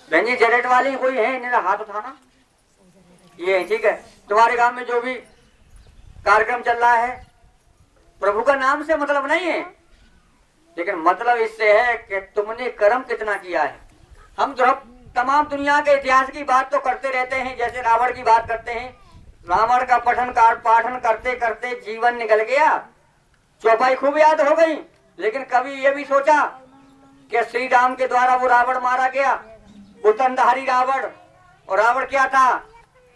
बहन जी जरेट वाली कोई है, इन्हें हाथ उठाना। ये ठीक है। तुम्हारे गांव में जो भी कार्यक्रम चल रहा है, प्रभु का नाम से मतलब नहीं है, लेकिन मतलब इससे है कि तुमने कर्म कितना किया है। हम जो तमाम दुनिया के इतिहास की बात तो करते रहते हैं, जैसे रावण की बात करते हैं। रावण का पाठन करते करते जीवन निकल गया, चौपाई खूब याद हो गई, लेकिन कभी ये भी सोचा कि श्री राम के द्वारा वो रावण मारा गया, वो तंधारी रावण। और रावण क्या था?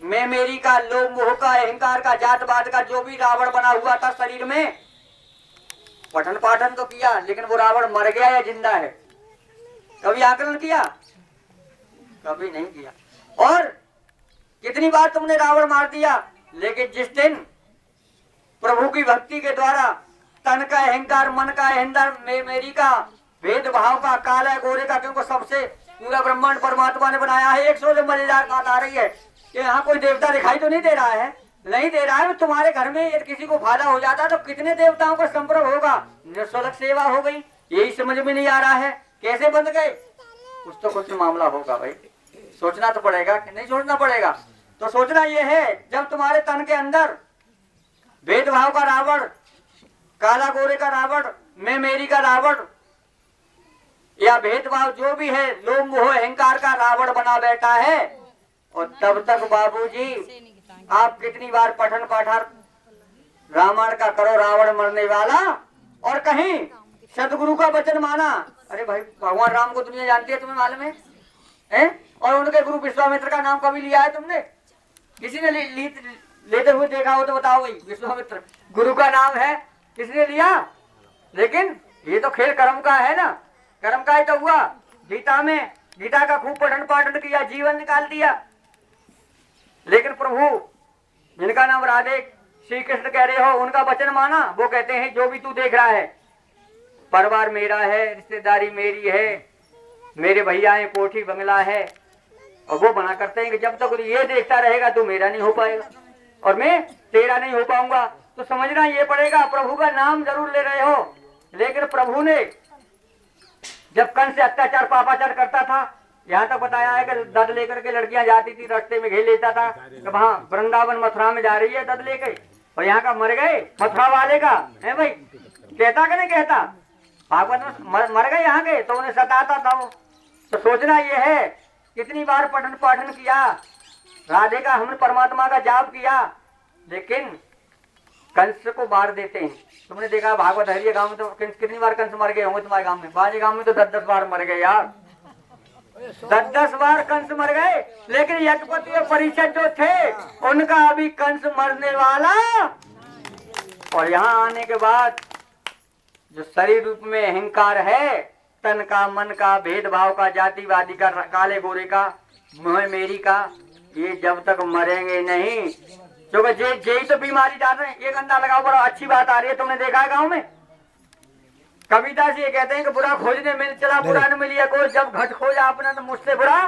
मैं मेरी का, लोभ मोह का, अहंकार का, जातवाद का जो भी रावण बना हुआ था शरीर में, पठन पाठन तो किया, लेकिन वो रावण मर गया या जिंदा है? कभी आकलन किया? कभी नहीं किया। और कितनी बार तुमने रावण मार दिया, लेकिन जिस दिन प्रभु की भक्ति के द्वारा तन का अहंकार, मन का अहंकार, मेरी का, भेदभाव का, काला गोरे का, क्योंकि सबसे पूरा ब्रह्मांड परमात्मा ने बनाया है। एक सबसे मजेदार बात आ रही है कि यहाँ कोई देवता दिखाई तो नहीं दे रहा है, नहीं दे रहा है। तुम्हारे घर में यदि किसी को फायदा हो जाता तो कितने देवताओं का संपर्क होगा, निःशुल्क सेवा हो गई। यही समझ में नहीं आ रहा है, कैसे बंद गए? कुछ तो कुछ मामला होगा भाई, सोचना तो पड़ेगा कि नहीं सोचना पड़ेगा? तो सोचना यह है, जब तुम्हारे तन के अंदर भेदभाव का रावण, काला गोरे का रावण, मैं मेरी का रावण, या भेदभाव जो भी है, लोभ मोह अहंकार का रावण बना बैठा है, और तब तक बाबूजी आप कितनी बार पठन पाठन रामायण का करो, रावण मरने वाला, और कहीं सदगुरु का वचन माना। अरे भाई, भगवान राम को दुनिया जानती है, तुम्हें मालूम है? और उनके गुरु विश्वामित्र का नाम कभी लिया है तुमने? किसी ने लेते हुए देखा हो तो बताओ भाई। विश्वामित्र गुरु का नाम है, किसने लिया? लेकिन ये तो खेल कर्म का है ना, कर्म का ही तो हुआ। गीता में, गीता का खूब पठन पाठन किया, जीवन निकाल दिया, लेकिन प्रभु जिनका नाम राधे श्री कृष्ण कह रहे हो, उनका वचन माना। वो कहते हैं जो भी तू देख रहा है, परिवार मेरा है, रिश्तेदारी मेरी है, मेरे भैया है, कोठी बंगला है, और वो बना करते हैं कि जब तक ये देखता रहेगा तो मेरा नहीं हो पाएगा और मैं तेरा नहीं हो पाऊंगा। तो समझना ये पड़ेगा, प्रभु का नाम जरूर ले रहे हो, लेकिन प्रभु ने जब कंस से अत्याचार पापाचार करता था, यहाँ तक बताया है कि दद लेकर के लड़कियां जाती थी, रास्ते में घेर लेता था कि वहाँ वृंदावन मथुरा में जा रही है दद लेके, और यहाँ का मर गए मथुरा वाले का है भाई, कहता कि नहीं कहता? भागवत में मर गए यहाँ के, तो उन्हें सताता था वो। तो सोचना ये है, कितनी बार पठन पाठन किया, राधे का, हमने परमात्मा का जाप किया, लेकिन कंस को मार देते हैं। तुमने देखा भागवत हरिया गांव में तो कितनी बार कंस मर गए होंगे तुम्हारे गांव में? बाजे गांव में तो 10-10 बार मर गए यार, 10-10 बार कंस मर गए। लेकिन यज्ञपति और परिषद जो थे, उनका अभी कंस मरने वाला, और यहाँ आने के बाद जो शरीर रूप में अहंकार है, तन का, मन का, भेदभाव का, जातिवादी का, काले गोरे का, मोह मेरी का, ये जब तक मरेंगे नहीं, क्योंकि जे तो बीमारी डाल रहे हैं। एक अंडा लगाओ, बड़ा अच्छी बात आ रही है, तुमने देखा है गांव में? कविता से ये कहते हैं कि बुरा खोजने मिल चला, बुरा न मिलिया कोई, जब घट खोजा अपना तो मुझसे बुरा।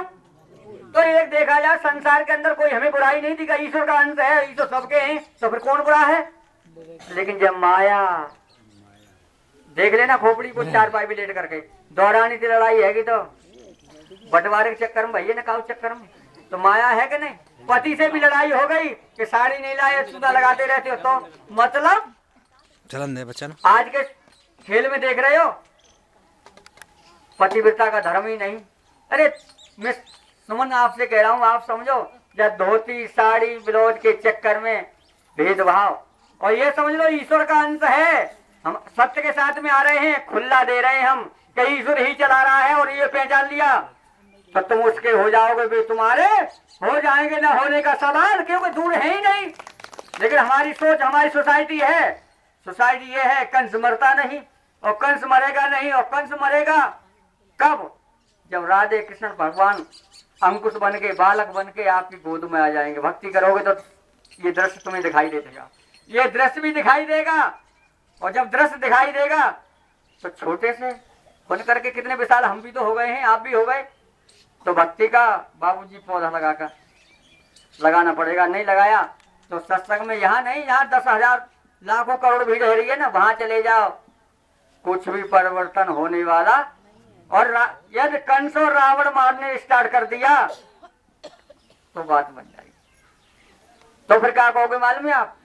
तो एक देखा जाए, संसार के अंदर कोई हमें बुराई नहीं दिखा, ईश्वर का अंश है, ईश्वर सबके हैं, तो फिर कौन बुरा है? लेकिन जब माया, देख लेना खोपड़ी को चार पाई भी लेट करके, दौरानी थी लड़ाई है तो बंटवारे के चक्कर में, भैया ने कहा चक्कर में, तो माया है कि नहीं? पति से भी लड़ाई हो गई कि साड़ी नहीं लाए, सूदा लगाते रहते हो, तो मतलब चलन दे बच्चा। आज के खेल में देख रहे हो, पतिव्रता का धर्म ही नहीं। अरे मैं सुमन आपसे कह रहा हूँ, आप समझो, जब धोती साड़ी ब्लाउज के चक्कर में भेदभाव, और ये समझ लो ईश्वर का अंश है, हम सत्य के साथ में आ रहे हैं, खुला दे रहे हैं हम, कहीं ईश्वर ही चला रहा है, और ये पहचान लिया तो तुम उसके हो जाओगे भी, तुम्हारे हो जाएंगे न होने का सवाल, क्योंकि दूर है ही नहीं। लेकिन हमारी सोच, हमारी सोसाइटी है, सोसाइटी ये है, कंस मरता नहीं, और कंस मरेगा नहीं, और कंस मरेगा कब? जब राधे कृष्ण भगवान अंकुश बन के, बालक बन के आपकी गोद में आ जाएंगे। भक्ति करोगे तो ये दृश्य तुम्हें दिखाई देगा, ये दृश्य भी दिखाई देगा, और जब दृश्य दिखाई देगा तो छोटे से बन करके कितने विशाल हम भी तो हो गए हैं, आप भी हो गए। तो भक्ति का बाबूजी पौधा लगाकर लगाना पड़ेगा, नहीं लगाया तो सत्संग में, यहाँ नहीं, यहाँ 10,000 लाखों करोड़ भीड़ हो रही है ना, वहां चले जाओ, कुछ भी परिवर्तन होने वाला और यदि कंस और रावण मारने स्टार्ट कर दिया तो बात बन जाएगी। तो फिर क्या कहोगे मालूम है आप?